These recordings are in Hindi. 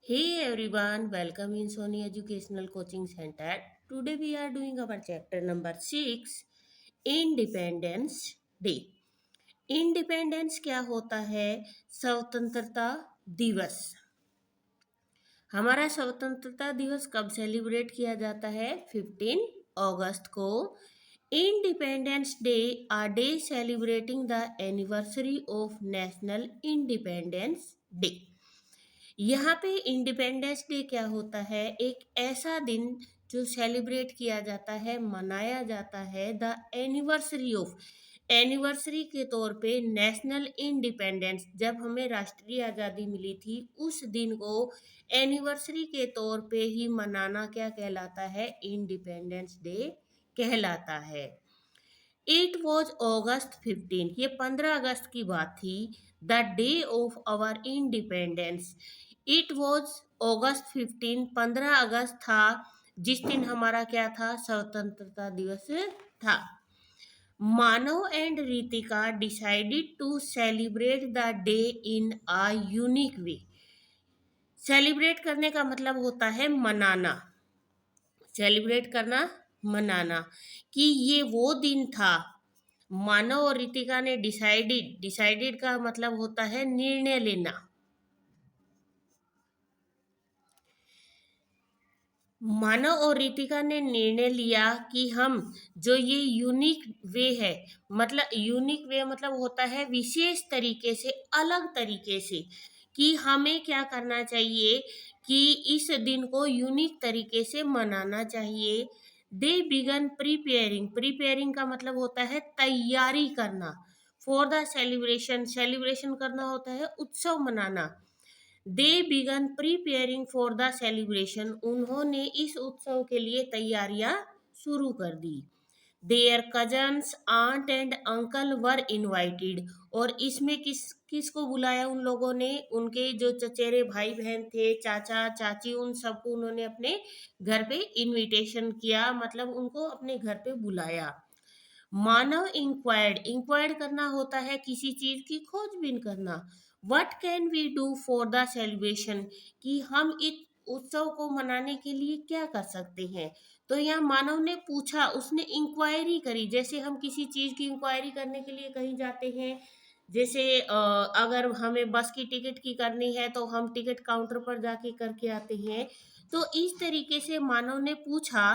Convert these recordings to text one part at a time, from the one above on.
Hey everyone, welcome in Sony Educational Coaching Center. Today we are doing our chapter number 6, Independence Day. Independence क्या होता है? स्वतंत्रता दिवस। हमारा स्वतंत्रता दिवस कब सेलिब्रेट किया जाता है? 15 अगस्त को। Independence day a day celebrating the anniversary of national independence day. यहाँ पे इंडिपेंडेंस डे क्या होता है? एक ऐसा दिन जो सेलिब्रेट किया जाता है, मनाया जाता है द एनिवर्सरी ऑफ, एनिवर्सरी के तौर पे नेशनल इंडिपेंडेंस, जब हमें राष्ट्रीय आज़ादी मिली थी उस दिन को एनिवर्सरी के तौर पे ही मनाना क्या कहलाता है? इंडिपेंडेंस डे कहलाता है। इट वॉज August 15, ये 15 अगस्त की बात थी। The day of our independence, it was August 15, 15 अगस्त था जिस दिन हमारा क्या था? स्वतंत्रता दिवस था। Manav and Ritika decided to celebrate the day in a unique way. Celebrate करने का मतलब होता है मनाना, सेलिब्रेट करना, मनाना, कि ये वो दिन था। मानव और रितिका ने डिसाइडेड, डिसाइडेड का मतलब होता है निर्णय लेना। मानव और रितिका ने निर्णय लिया कि हम जो ये यूनिक वे है, मतलब यूनिक वे मतलब होता है विशेष तरीके से, अलग तरीके से, कि हमें क्या करना चाहिए कि इस दिन को यूनिक तरीके से मनाना चाहिए। दे बिगन प्रिपेयरिंग, प्रिपेयरिंग का मतलब होता है तैयारी करना। फॉर द सेलिब्रेशन, सेलिब्रेशन करना होता है उत्सव मनाना। They begin preparing for the celebration, उन्होंने इस उत्सव के लिए तैयारियां शुरू कर दी। Their cousins, aunt and uncle were invited, और इसमें किस किस को बुलाया उन लोगों ने? उनके जो चचेरे भाई बहन थे, चाचा चाची, उन सबको उन्होंने अपने घर पे इनविटेशन किया, मतलब उनको अपने घर पे बुलाया। मानव इंक्वायर्ड, इंक्वायर्ड करना होता है किसी चीज की खोजबीन करना। What can we do for the celebration, कि हम इस उत्सव को मनाने के लिए क्या कर सकते हैं। तो यहाँ मानव ने पूछा, उसने इंक्वायरी करी, जैसे हम किसी चीज की इंक्वायरी करने के लिए कहीं जाते हैं। जैसे अगर हमें बस की टिकट की करनी है तो हम टिकट काउंटर पर जाके करके आते हैं। तो इस तरीके से मानव ने पूछा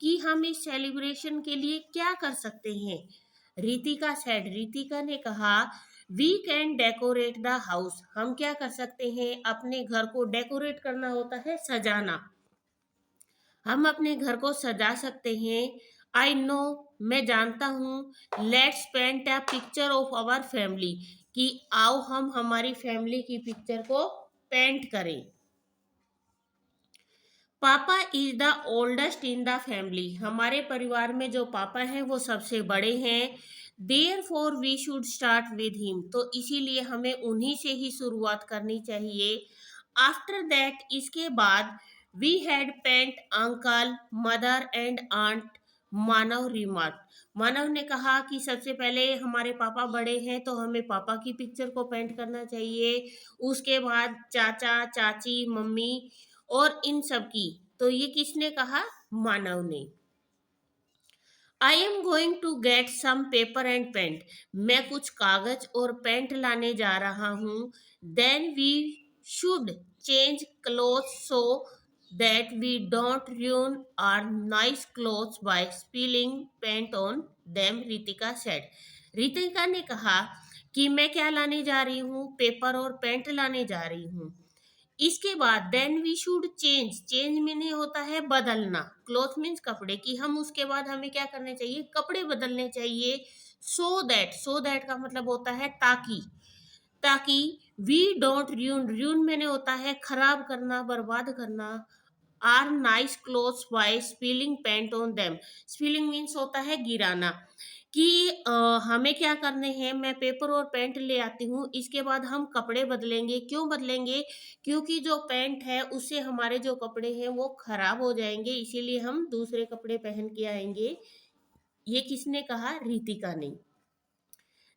कि हम इस सेलिब्रेशन के लिए क्या कर सकते हैं। रितिका सेड, रितिका ने कहा, we can decorate the house, हम क्या कर सकते हैं? अपने घर को डेकोरेट करना होता है सजाना, हम अपने घर को सजा सकते हैं। आई नो, मैं जानता हूँ। Let's paint a picture of our family, कि आओ हम हमारी फैमिली की पिक्चर को पेंट करें। पापा is the oldest in the family, हमारे परिवार में जो पापा हैं वो सबसे बड़े हैं। Therefore we should start with him, तो इसीलिए हमें उन्हीं से ही शुरुआत करनी चाहिए। आफ्टर दैट, इसके बाद, we had paint uncle, mother and aunt, Manav remark, Manav ने कहा कि सबसे पहले हमारे पापा बड़े हैं तो हमें पापा की पिक्चर को पेंट करना चाहिए, उसके बाद चाचा चाची, मम्मी और इन सब की। तो ये किसने कहा? मानव ने। I am going to get some paper and paint, मैं कुछ कागज और पेंट लाने जा रहा हूँ। Then we should change cloth so that we don't ruin our nice clothes by spilling paint on them, Ritika said, Ritika ने कहा कि मैं क्या लाने जा रही हूँ? पेपर और पेंट लाने जा रही हूँ। इसके बाद then we should change, change meaning होता है बदलना, क्लॉथ मीन्स कपड़े, की हम उसके बाद हमें क्या करने चाहिए? कपड़े बदलने चाहिए। सो दैट, सो दैट का मतलब होता है ताकि, ताकि वी डोंट ruin, ruin मैंने होता है खराब करना, बर्बाद करना। Our nice clothes by spilling paint on them, spilling means होता है गिराना, कि हमें क्या करने हैं? मैं पेपर और पेंट ले आती हूँ, इसके बाद हम कपड़े बदलेंगे। क्यों बदलेंगे? क्योंकि जो पेंट है उससे हमारे जो कपड़े हैं वो खराब हो जाएंगे, इसीलिए हम दूसरे कपड़े पहन के आएंगे। ये किसने कहा? रितिका ने।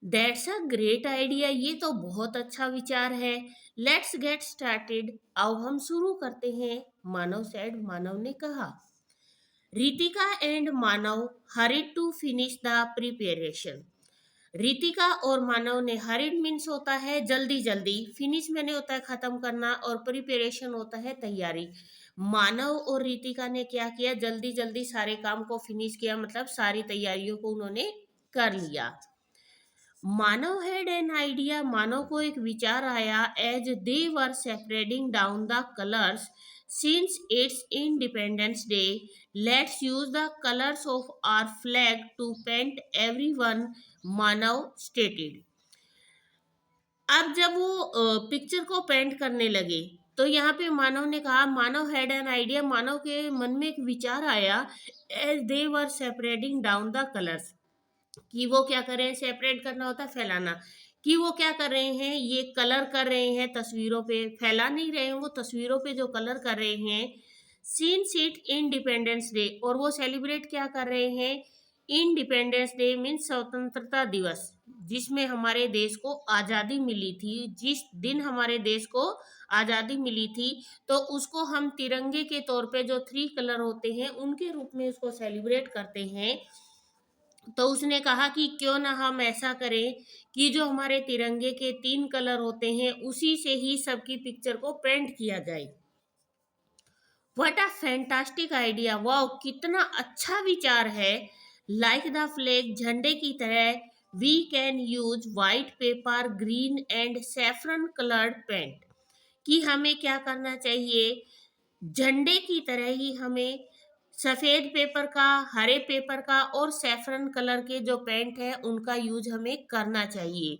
दैट्स अ ग्रेट आइडिया, ये तो बहुत अच्छा विचार है। लेट्स गेट स्टार्टेड, अब हम शुरू करते हैं। मानव सेड, मानव ने कहा। Ritika and Manav hurried to finish the preparation. Ritika और मानव ने, हरिड मीन्स होता है जल्दी जल्दी, फिनिश मैंने होता है खत्म करना, और प्रिपरेशन होता है तैयारी। मानव और रितिका ने क्या किया, जल्दी जल्दी सारे काम को फिनिश किया, मतलब सारी तैयारियों को उन्होंने कर लिया। Manav had an idea, Manav को एक विचार आया। As they were separating down the colours, since it's independence day, let's use the colours of our flag to paint everyone, Manav stated. अब जब वो पिक्चर को पेंट करने लगे, तो यहाँ पे मानव ने कहा, Manav had an idea, Manav के मन में एक विचार आया। As they were separating down the colours, कि वो क्या कर रहे हैं, सेपरेट करना होता है फैलाना, कि वो क्या कर रहे हैं, ये कलर कर रहे हैं तस्वीरों पे, फैला नहीं रहे हैं, वो तस्वीरों पे जो कलर कर रहे हैं। सीन सीट इंडिपेंडेंस डे, और वो सेलिब्रेट क्या कर रहे हैं, इंडिपेंडेंस डे मीन्स स्वतंत्रता दिवस, जिसमें हमारे देश को आज़ादी मिली थी। जिस दिन हमारे देश को आज़ादी मिली थी, तो उसको हम तिरंगे के तौर पे जो 3 कलर होते हैं उनके रूप में उसको सेलिब्रेट करते हैं। तो उसने कहा कि क्यों ना हम ऐसा करें कि जो हमारे तिरंगे के 3 कलर होते हैं उसी से ही सबकी पिक्चर को पेंट किया जाए। व्हाट अ फैंटास्टिक आइडिया, वाह कितना अच्छा विचार है। लाइक द फ्लैग, झंडे की तरह, we can use white paper, green and saffron coloured paint, कि हमें क्या करना चाहिए, झंडे की तरह ही हमें सफेद पेपर का, हरे पेपर का और सैफरन कलर के जो पेंट है उनका यूज हमें करना चाहिए।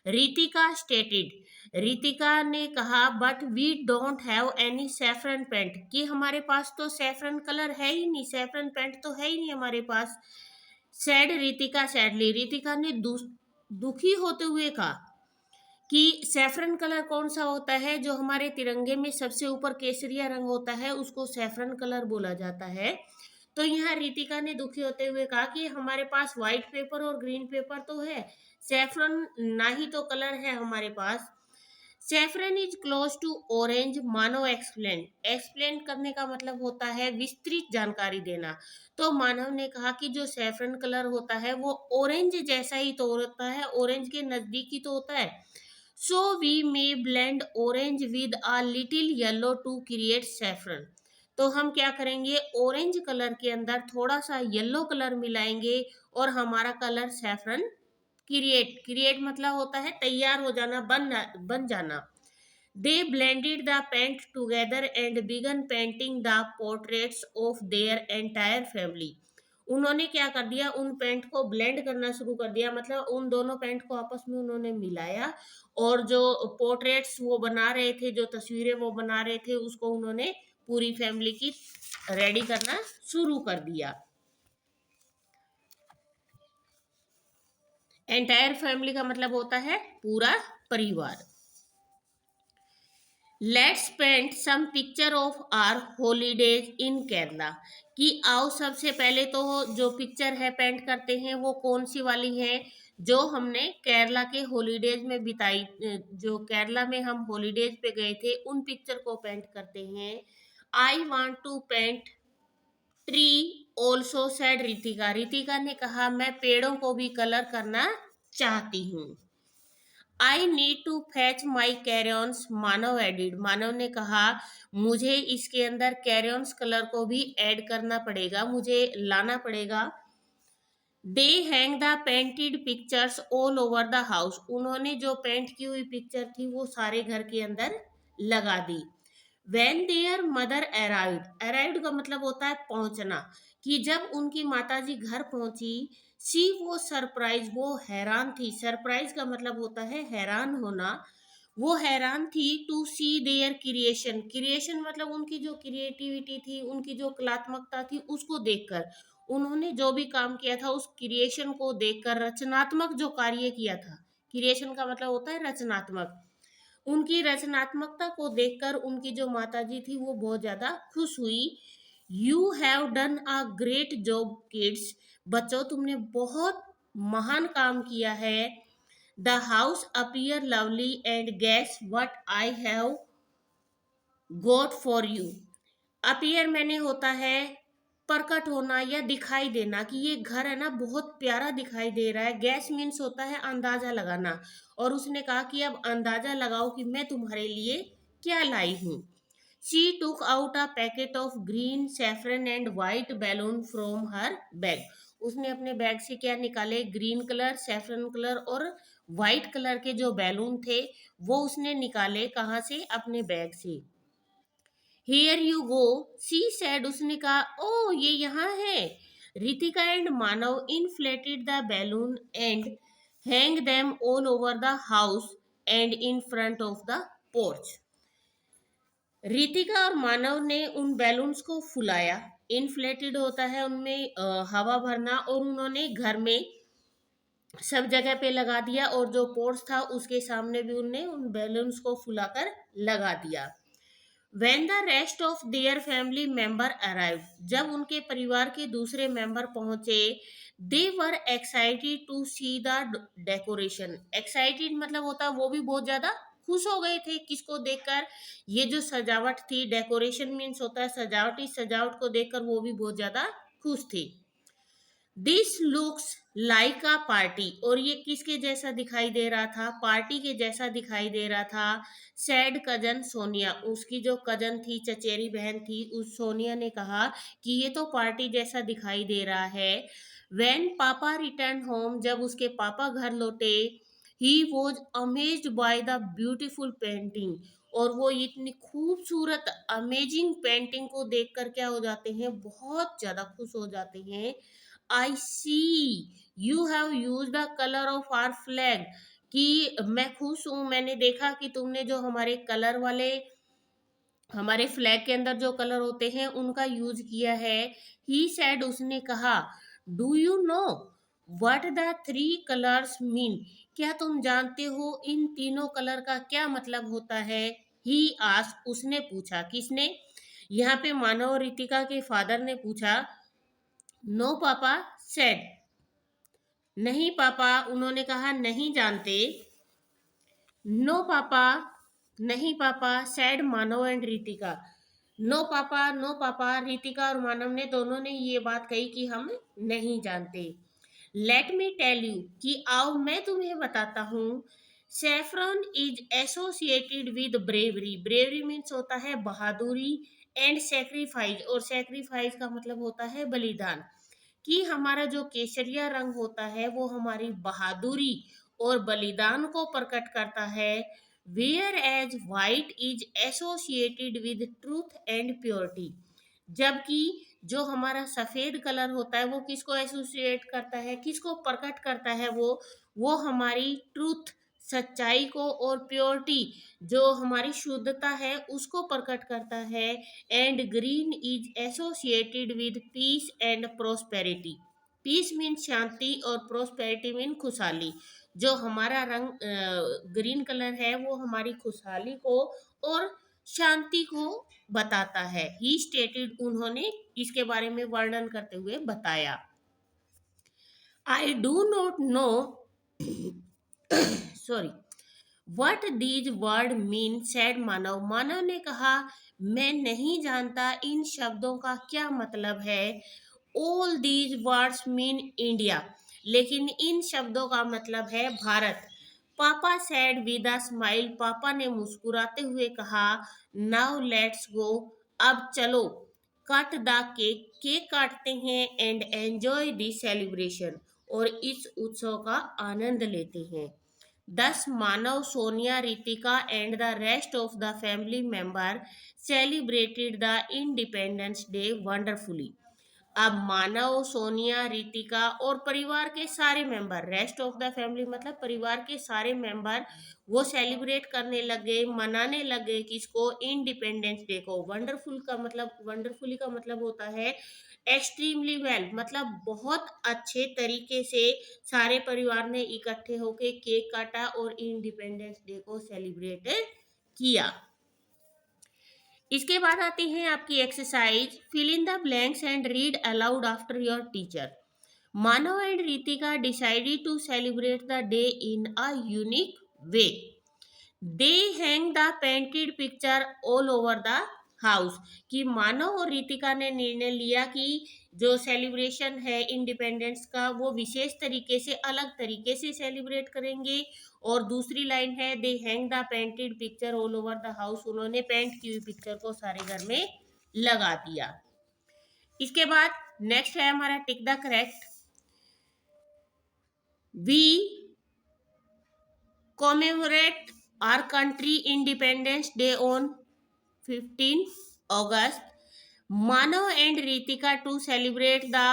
रितिका स्टेटेड, रितिका ने कहा, but we don't have any saffron paint, कि हमारे पास तो सैफरन कलर है ही नहीं, सैफरन पेंट तो है ही नहीं हमारे पास। सैड रितिका सैडली, रितिका ने दुखी होते हुए कहा कि सैफरन कलर कौन सा होता है, जो हमारे तिरंगे में सबसे ऊपर केसरिया रंग होता है उसको सैफरन कलर बोला जाता है। तो यहाँ रितिका ने दुखी होते हुए कहा कि हमारे पास व्हाइट पेपर और ग्रीन पेपर तो है, सैफरन ना ही तो कलर है हमारे पास। Saffron is close to orange, Manav explain, explain करने का मतलब होता है विस्तृत जानकारी देना। तो मानव ने कहा कि जो सैफरन कलर होता है वो ऑरेंज जैसा ही तो होता है, ऑरेंज के नजदीक ही तो होता है। So we may blend orange with a little yellow to create saffron, तो हम क्या करेंगे, ऑरेंज कलर के अंदर थोड़ा सा येलो कलर मिलाएंगे और हमारा कलर सैफरन क्रिएट, क्रिएट मतलब होता है तैयार हो जाना, बन जाना। They blended the paint together and begin painting the portraits of their entire family, उन्होंने क्या कर दिया, उन पेंट को ब्लेंड करना शुरू कर दिया, मतलब उन दोनों पेंट को आपस में उन्होंने मिलाया, और जो पोर्ट्रेट्स वो बना रहे थे, जो तस्वीरें वो बना रहे थे, उसको उन्होंने पूरी फैमिली की रेडी करना शुरू कर दिया। एंटायर फैमिली का मतलब होता है पूरा परिवार। Let's paint some picture of our holidays in Kerala, कि आओ सबसे पहले तो जो पिक्चर है पेंट करते हैं वो कौन सी वाली है, जो हमने केरला के हॉलीडेज में बिताई, जो केरला में हम हॉलीडेज पे गए थे उन पिक्चर को पेंट करते हैं। I want to paint tree also, said Ritika, Ritika ने कहा मैं पेड़ों को भी कलर करना चाहती हूँ। I need to fetch my crayons, Manav added, Manav ने कहा मुझे इसके अंदर कैरियंस कलर को भी ऐड करना पड़ेगा, मुझे लाना पड़ेगा। दे hang the painted pictures all over the house, उन्होंने जो पेंट की हुई पिक्चर थी वो सारे घर के अंदर लगा दी। When their mother arrived, arrived का मतलब होता है पहुंचना, कि जब उनकी माताजी घर पहुंची, सी वो सरप्राइज, वो हैरान थी, सरप्राइज का मतलब होता है हैरान होना, वो हैरान थी to see their creation, creation मतलब उनकी जो क्रिएटिविटी थी, उनकी जो कलात्मकता थी उसको देखकर, उन्होंने जो भी काम किया था उस क्रिएशन को देखकर, रचनात्मक जो कार्य किया था, क्रिएशन का मतलब होता है रचनात्मक, उनकी रचनात्मकता को देखकर उनकी जो माताजी थी वो बहुत ज्यादा खुश हुई। You have done a great job kids, बच्चों तुमने बहुत महान काम किया है। The house appear lovely and guess what I have got for you. Appear मैंने होता है प्रकट होना या दिखाई देना, कि ये घर है ना बहुत प्यारा दिखाई दे रहा है। गैस मीन्स होता है अंदाजा लगाना, और उसने कहा कि अब अंदाजा लगाओ कि मैं तुम्हारे लिए क्या लाई हूं। She took out a packet of green saffron and white balloon from her bag. उसने अपने बैग से क्या निकाले, ग्रीन कलर, सैफरन कलर और वाइट कलर के जो बैलून थे वो उसने निकाले। कहाँ से? अपने बैग से। Here you go, she said, उसने कहा ओ ये यहाँ है। Ritika and Manav inflated the balloon and hang them all over the house and in front of the porch. Ritika और मानव ने उन बैलून्स को फुलाया। इनफ्लेटेड होता है उनमें हवा भरना, और उन्होंने घर में सब जगह पे लगा दिया, और जो पोर्च था उसके सामने भी उनने उन बैलून्स को फुलाकर लगा दिया। When the rest of their family member arrived, जब उनके परिवार के दूसरे मेंबर पहुंचे, they were excited to see the decoration. Excited मतलब होता है वो भी बहुत ज्यादा खुश हो गए थे। किसको देखकर? ये जो सजावट थी, डेकोरेशन मीन्स होता है सजावट, इस सजावट को देखकर वो भी बहुत ज्यादा खुश थी। This looks like a party, और ये किसके जैसा दिखाई दे रहा था? पार्टी के जैसा दिखाई दे रहा था। सैड कजन सोनिया, उसकी जो कजन थी, चचेरी बहन थी, उस सोनिया ने कहा कि ये तो पार्टी जैसा दिखाई दे रहा है। व्हेन पापा रिटर्न होम, जब उसके पापा घर लौटे, he was amazed by the beautiful painting, और वो इतनी खूबसूरत अमेजिंग पेंटिंग को देखकर क्या हो जाते हैं? बहुत ज्यादा खुश हो जाते हैं। I see you have use the colour of our flag, कि मैं खुश हूं, मैंने देखा कि तुमने जो हमारे कलर वाले, हमारे फ्लैग के अंदर जो कलर होते हैं उनका यूज किया है। ही सेड, उसने कहा, do you know what the three colours mean, क्या तुम जानते हो इन तीनों कलर का क्या मतलब होता है? ही आस्क, उसने पूछा। किसने? यहाँ पे मानव और रितिका के फादर ने पूछा। नो पापा सेड, नहीं पापा, उन्होंने कहा नहीं जानते। नो पापा, नहीं papa, said Manav and Ritika. No papa, no papa, Ritika और मानव ने दोनों ने ये बात कही कि हम नहीं जानते। लेट मी टेल यू, कि आओ मैं तुम्हें बताता हूँ। Saffron is associated with bravery, bravery means होता है बहादुरी, एंड सेक्रीफाइस, और सेक्रीफाइस का मतलब होता है बलिदान। कि हमारा जो केसरिया रंग होता है वो हमारी बहादुरी और बलिदान को प्रकट करता है। Whereas white is associated with truth and purity, जबकि जो हमारा सफेद कलर होता है वो किसको एसोसिएट करता है, किसको प्रकट करता है? वो हमारी ट्रूथ, सच्चाई को, और प्योरिटी, जो हमारी शुद्धता है, उसको प्रकट करता है। And green is associated with peace and prosperity, peace means शांति और प्रोस्पेरिटी मीन खुशहाली। जो हमारा रंग ग्रीन कलर है वो हमारी खुशहाली को और शांति को बताता है। ही स्टेटेड, उन्होंने इसके बारे में वर्णन करते हुए बताया। I do not know sorry what these word mean, said Manav, Manav ने कहा मैं नहीं जानता इन शब्दों का क्या मतलब है। All these words mean India, लेकिन इन शब्दों का मतलब है भारत। पापा सैड विद अ स्माइल, पापा ने मुस्कुराते हुए कहा। नाउ लेट्स गो, अब चलो। कट द केक, केक काटते हैं। एंड एंजॉय द सेलिब्रेशन, और इस उत्सव का आनंद लेते हैं। Thus, Manav, Sonia, Ritika, and the rest of the family member celebrated the Independence Day wonderfully. अब मानव, सोनिया, रितिका और परिवार के सारे member, rest of the family मतलब परिवार के सारे मेंबर, वो सेलिब्रेट करने लगे, मनाने लगे। किसको? इंडिपेंडेंस डे को। वंडरफुल का मतलब, वंडरफुली का मतलब होता है एक्सट्रीमली वेल, मतलब बहुत अच्छे तरीके से सारे परिवार ने इकट्ठे होके केक काटा और इंडिपेंडेंस डे को सेलिब्रेट किया। इसके बाद आती है आपकी exercise, fill in the blanks and read aloud after your teacher. Manav and Ritika decided to celebrate the day in a unique way. They hang the painted picture all over the house. कि मानव और रितिका ने निर्णय लिया कि जो सेलिब्रेशन है इंडिपेंडेंस का वो विशेष तरीके से अलग तरीके से सेलिब्रेट करेंगे। और दूसरी लाइन है दे hang the painted picture all over the house, उन्होंने पेंट की हुई पिक्चर को सारे घर में लगा दिया। इसके बाद नेक्स्ट है हमारा tick the correct. We commemorate our country independence day on 15 August. Manav and Ritika to celebrate the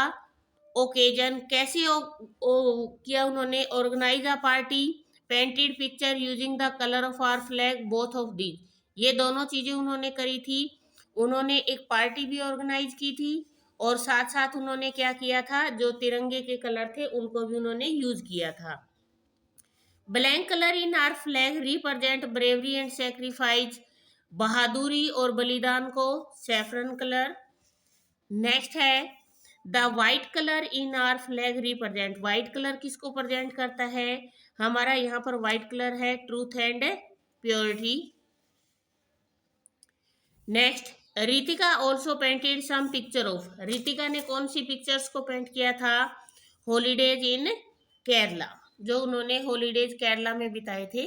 occasion कैसे किया उन्होंने? Organise a party, painted picture using the colour of our flag, both of the. ये दोनों चीजें उन्होंने करी थी। उन्होंने एक पार्टी भी ऑर्गेनाइज की थी और साथ साथ उन्होंने क्या किया था, जो तिरंगे के कलर थे उनको भी उन्होंने यूज किया था। Black colour in our flag represent bravery and sacrifice, बहादुरी और बलिदान को सैफरन कलर। नेक्स्ट है the white colour in our flag represent, white colour किसको प्रेजेंट करता है? हमारा यहाँ पर वाइट कलर है truth and purity. Next Ritika also painted some picture of, Ritika ने कौन सी पिक्चर्स को पेंट किया था? हॉलीडेज इन केरला, जो उन्होंने हॉलीडेज केरला में बिताए थे।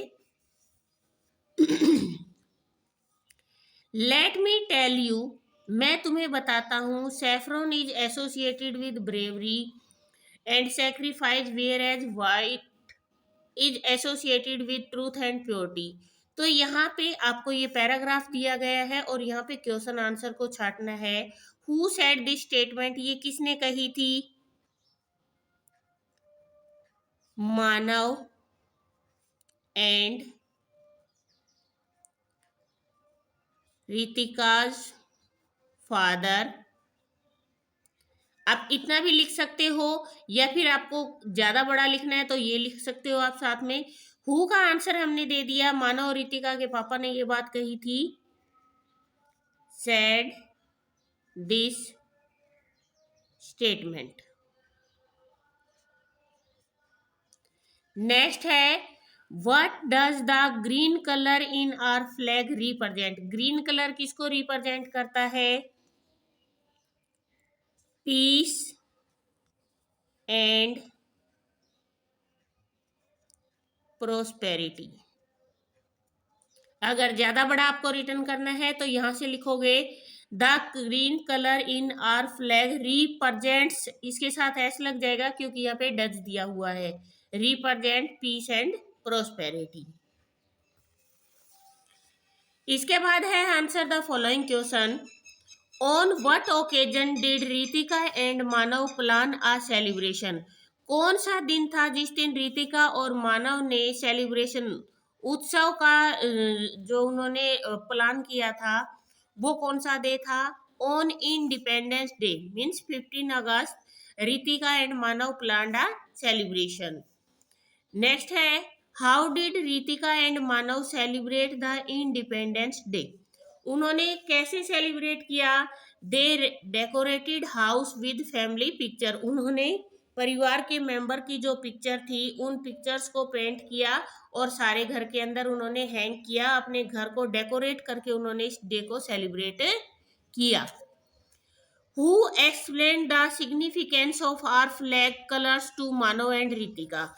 लेट मी टेल यू, मैं तुम्हें बताता हूँ, saffron is associated with bravery and sacrifice whereas white is associated with truth and purity. तो यहाँ पे आपको ये पैराग्राफ दिया गया है और यहाँ पे क्वेश्चन आंसर को छाटना है। हु सेड दिस स्टेटमेंट, ये किसने कही थी? मानव एंड रितिकाज फादर। आप इतना भी लिख सकते हो या फिर आपको ज्यादा बड़ा लिखना है तो ये लिख सकते हो आप साथ में। हु का आंसर हमने दे दिया, मानव और रितिका के पापा ने ये बात कही थी, सेड दिस स्टेटमेंट। नेक्स्ट है what does the green colour in our flag represent, green colour किसको रिप्रेजेंट करता है? Peace and prosperity. अगर ज्यादा बड़ा आपको रिटर्न करना है तो यहां से लिखोगे the green colour in our flag represents, इसके साथ एस लग जाएगा क्योंकि यहाँ पे डच दिया हुआ है, रिप्रेजेंट पीस एंड प्रोस्पेरिटी। इसके बाद है answer the following question. On what occasion did Ritika and Manav plan a celebration, कौन सा दिन था जिस दिन रितिका और मानव ने सेलिब्रेशन उत्सव का जो उन्होंने प्लान किया था वो कौन सा डे था? On independence day means 15 August Ritika and Manav plan a celebration. Next है how did Ritika and Manav celebrate the independence day, उन्होंने कैसे सेलिब्रेट किया? They decorated house with family picture, उन्होंने परिवार के मेंबर की जो पिक्चर थी उन पिक्चर्स को पेंट किया और सारे घर के अंदर उन्होंने हैंग किया, अपने घर को डेकोरेट करके उन्होंने इस डे को सेलिब्रेट किया। Who explain the significance of our flag colours to Manav and Ritika,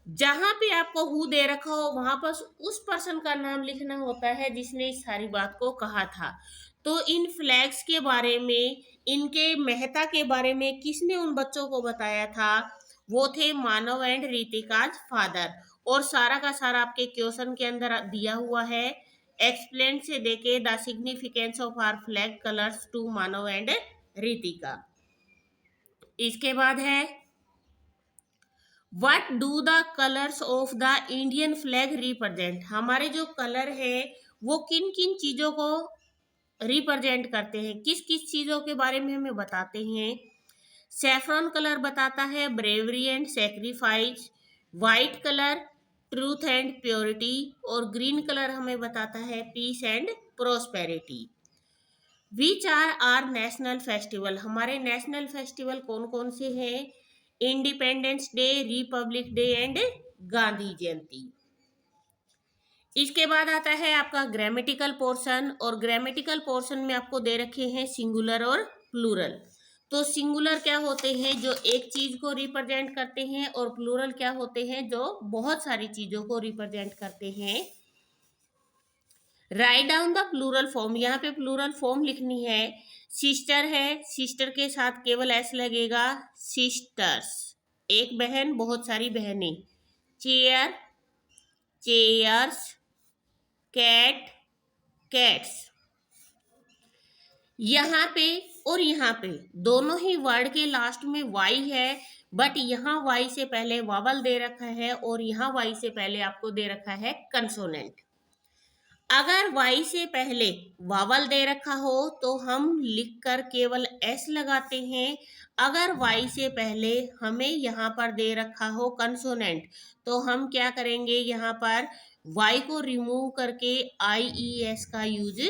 जहां पे आपको हु दे रखा हो वहां पर उस पर्सन का नाम लिखना होता है जिसने इस सारी बात को कहा था। तो इन फ्लैग्स के बारे में, इनके महत्ता के बारे में किसने उन बच्चों को बताया था? वो थे मानव एंड रितिकाज फादर। और सारा का सारा आपके क्वेश्चन के अंदर दिया हुआ है, एक्सप्लेन से देके the significance of our flag colours to Manav and Ritika. इसके बाद है what do the colours of the Indian flag represent, हमारे जो कलर है वो किन किन चीजों को रिप्रेजेंट करते हैं, किस किस चीजों के बारे में हमें बताते हैं? सैफरन कलर बताता है bravery and sacrifice, white colour truth and purity और ग्रीन कलर हमें बताता है peace and prosperity. Which are are national festival, हमारे नेशनल फेस्टिवल कौन कौन से हैं? Independence day, republic day and Gandhi Jayanti. इसके बाद आता है आपका ग्रामेटिकल पोर्शन, और ग्रामेटिकल पोर्शन में आपको दे रखे हैं सिंगुलर और प्लूरल। तो सिंगुलर क्या होते हैं, जो एक चीज को रिप्रेजेंट करते हैं, और प्लूरल क्या होते हैं, जो बहुत सारी चीजों को रिप्रेजेंट करते हैं। Write down the plural form, यहाँ पे प्लूरल फॉर्म लिखनी है। सिस्टर है, सिस्टर के साथ केवल एस लगेगा, सिस्टर्स, एक बहन, बहुत सारी बहनें। Chair, chairs. Cat, cats. यहाँ पे और यहाँ पे दोनों ही वर्ड के लास्ट में वाई है, बट यहाँ वाई से पहले वावल दे रखा है, और यहाँ वाई से पहले आपको दे रखा है कंसोनेंट। अगर वाई से पहले वावल दे रखा हो तो हम लिखकर केवल एस लगाते हैं। अगर वाई से पहले हमें यहाँ पर दे रखा हो कंसोनेंट, तो हम क्या करेंगे, यहाँ पर वाई को रिमूव करके आई ई एस का यूज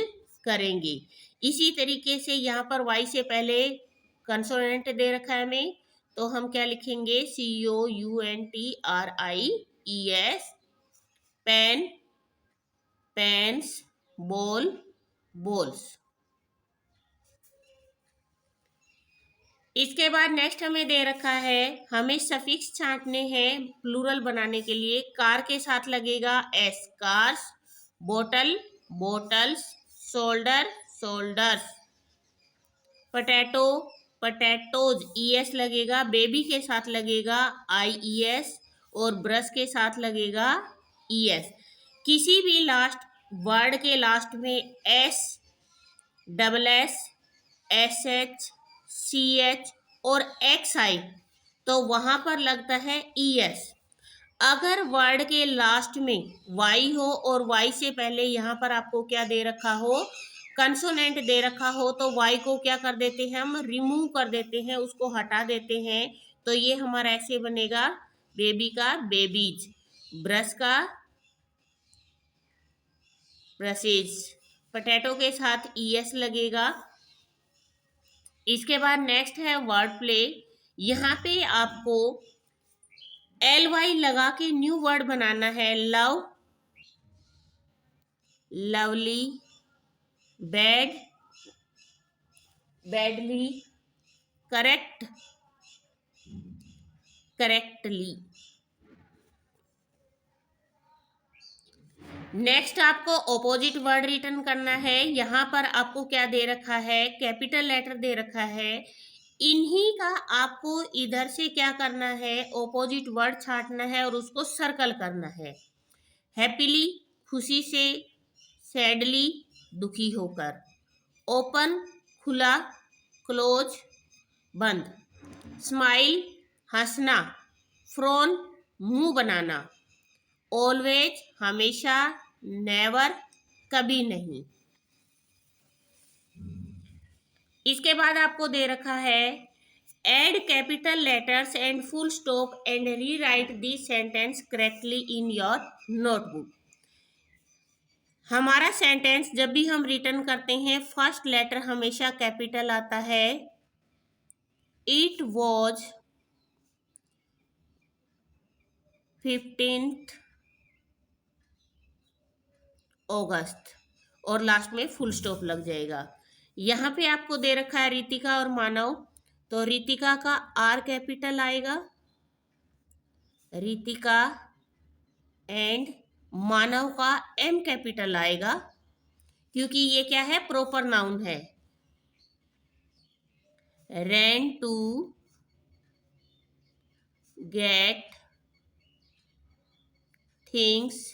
करेंगे। इसी तरीके से यहाँ पर वाई से पहले कंसोनेंट दे रखा है हमें, तो हम क्या लिखेंगे, COUNTRIES, pen, pens, ball, balls. इसके बाद नेक्स्ट हमें दे रखा है, हमें सफिक्स छांटने हैं प्लूरल बनाने के लिए। कार के साथ लगेगा एस, कार्स। बोतल, bottles. Shoulder, shoulders. Potato, potatoes, ES लगेगा। बेबी के साथ लगेगा IES, और ब्रश के साथ लगेगा ES। किसी भी लास्ट वर्ड के लास्ट में S, double S, SH, CH और XI, तो वहां पर लगता है ES। अगर वर्ड के लास्ट में Y हो, और Y से पहले यहाँ पर आपको क्या दे रखा हो, कंसोनेंट दे रखा हो, तो Y को क्या कर देते हैं, हम रिमूव कर देते हैं, उसको हटा देते हैं। तो ये हमारा ऐसे बनेगा, बेबी का बेबीज, ब्रश का ब्रशेज। पोटैटो के साथ ES लगेगा। इसके बाद नेक्स्ट है वर्ड प्ले। यहाँ पे आपको LY लगा के न्यू वर्ड बनाना है। Love, lovely. Bad, badly. Correct, correctly. Next आपको ऑपोजिट वर्ड रिटर्न करना है। यहाँ पर आपको क्या दे रखा है, कैपिटल लेटर दे रखा है। इन्हीं का आपको इधर से क्या करना है, ऑपोजिट वर्ड छांटना है और उसको सर्कल करना है। हैप्पीली, खुशी से। सैडली, दुखी होकर। ओपन, खुला। क्लोज, बंद। स्माइल, हंसना। फ्रॉन, मुंह बनाना। ऑलवेज, हमेशा। नेवर, कभी नहीं। इसके बाद आपको दे रखा है, add capital letters and full stop and rewrite this sentence correctly in your notebook. हमारा सेंटेंस जब भी हम रिटर्न करते हैं, फर्स्ट लेटर हमेशा कैपिटल आता है। इट वॉज 15th अगस्त, और लास्ट में फुल स्टॉप लग जाएगा। यहाँ पे आपको दे रखा है रितिका और मानव, तो रितिका का R कैपिटल आएगा, रितिका, एंड मानव का M कैपिटल आएगा, क्योंकि ये क्या है, प्रॉपर नाउन है। Ran to get things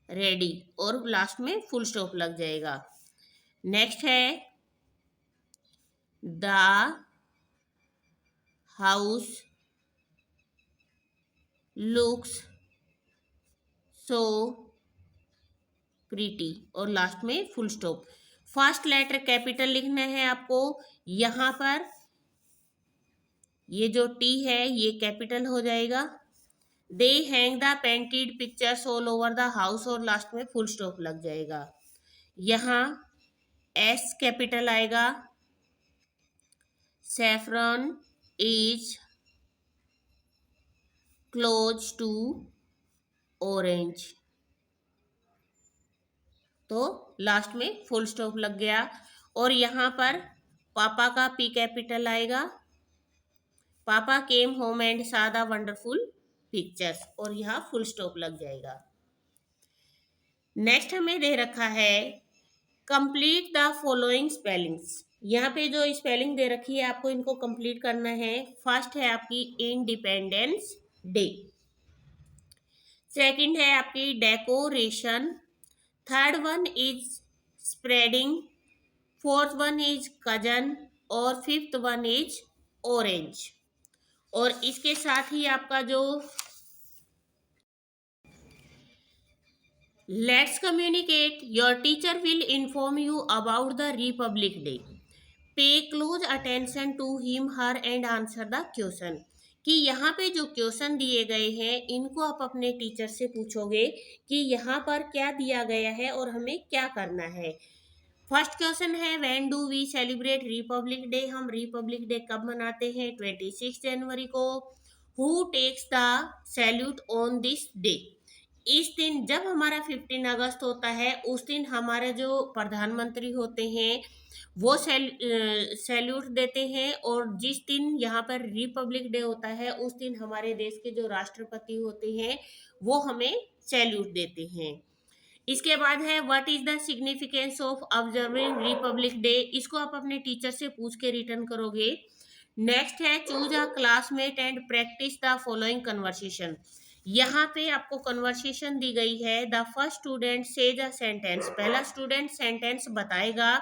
ready, और लास्ट में फुल स्टॉप लग जाएगा। नेक्स्ट है, the house looks so pretty, और लास्ट में full stop. First letter capital लिखना है आपको। यहाँ पर ये जो T है ये कैपिटल हो जाएगा। They hang the painted pictures all over the house, और लास्ट में फुल स्टॉप लग जाएगा। यहाँ S कैपिटल आएगा। Saffron is close to orange. तो लास्ट में फुल स्टॉप लग गया और यहाँ पर पापा का पी कैपिटल आएगा। पापा केम होम एंड सा द वंडरफुल पिक्चर्स और यहाँ फुल स्टॉप लग जाएगा। नेक्स्ट हमें दे रखा है कंप्लीट द फॉलोइंग स्पेलिंग्स। यहाँ पे जो स्पेलिंग दे रखी है आपको इनको कंप्लीट करना है। फर्स्ट है आपकी इंडिपेंडेंस डे, सेकंड है आपकी decoration, third one is spreading, fourth one is cousin और फिफ्थ वन इज ऑरेंज। और इसके साथ ही आपका जो let's communicate, your teacher will inform you about the republic day, pay close attention to him her and answer the question. कि यहाँ पे जो क्वेश्चन दिए गए हैं इनको आप अपने टीचर से पूछोगे कि यहाँ पर क्या दिया गया है और हमें क्या करना है। फर्स्ट क्वेश्चन है when do we celebrate republic day, हम रिपब्लिक डे कब मनाते हैं? 26 जनवरी को। Who takes the salute on this day, इस दिन जब हमारा 15 अगस्त होता है उस दिन हमारे जो प्रधानमंत्री होते हैं वो सैल्यूट देते हैं। और जिस दिन यहाँ पर रिपब्लिक डे होता है उस दिन हमारे देश के जो राष्ट्रपति होते हैं वो हमें सैल्यूट देते हैं। इसके बाद है what is the significance of observing Republic day, इसको आप अपने टीचर से पूछ के रिटर्न करोगे। नेक्स्ट है choose a classmate and practise the following conversation. यहाँ पे आपको कन्वर्सेशन दी गई है। The first student says a sentence, पहला स्टूडेंट सेंटेंस बताएगा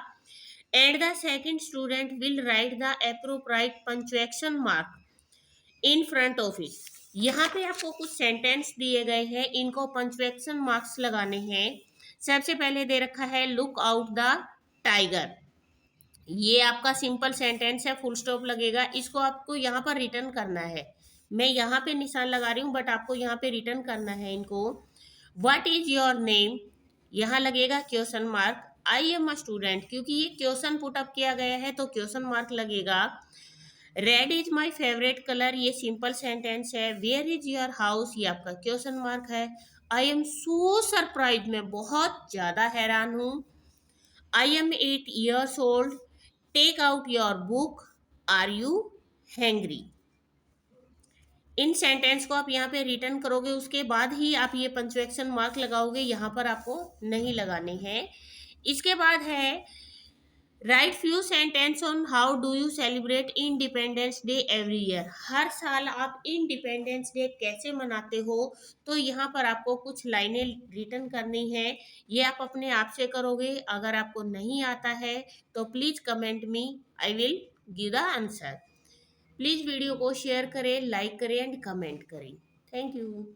and the second student will write the appropriate punctuation mark in front of it. यहाँ पे आपको कुछ सेंटेंस दिए गए हैं, इनको पंक्चुएशन मार्क्स लगाने हैं। सबसे पहले दे रखा है लुक आउट द टाइगर, ये आपका सिंपल सेंटेंस है, फुल स्टॉप लगेगा। इसको आपको यहाँ पर रिटर्न करना है। मैं यहाँ पे निशान लगा रही हूँ बट आपको यहाँ पे रिटर्न करना है इनको। व्हाट इज योर नेम, यहाँ लगेगा question mark. I am a student, क्योंकि ये क्वेश्चन पुट अप किया गया है तो क्वेश्चन मार्क लगेगा। Red is my favourite colour, ये सिंपल सेंटेंस है। वेयर इज योर हाउस, ये आपका क्वेश्चन मार्क है। आई एम सो सरप्राइज, मैं बहुत ज्यादा हैरान हूँ। I am 8 years old, take out your book, are you hungry. इन सेंटेंस को आप यहाँ पे रिटर्न करोगे, उसके बाद ही आप ये पंक्चुएशन मार्क लगाओगे, यहाँ पर आपको नहीं लगाने हैं। इसके बाद है write few sentence on how do you celebrate independence day every year, हर साल आप इंडिपेंडेंस डे कैसे मनाते हो, तो यहाँ पर आपको कुछ लाइनें रिटर्न करनी है। ये आप अपने आप से करोगे, अगर आपको नहीं आता है तो please comment me, I will give the answer. Please video को शेयर करें, लाइक करें एंड कमेंट करें। Thank you.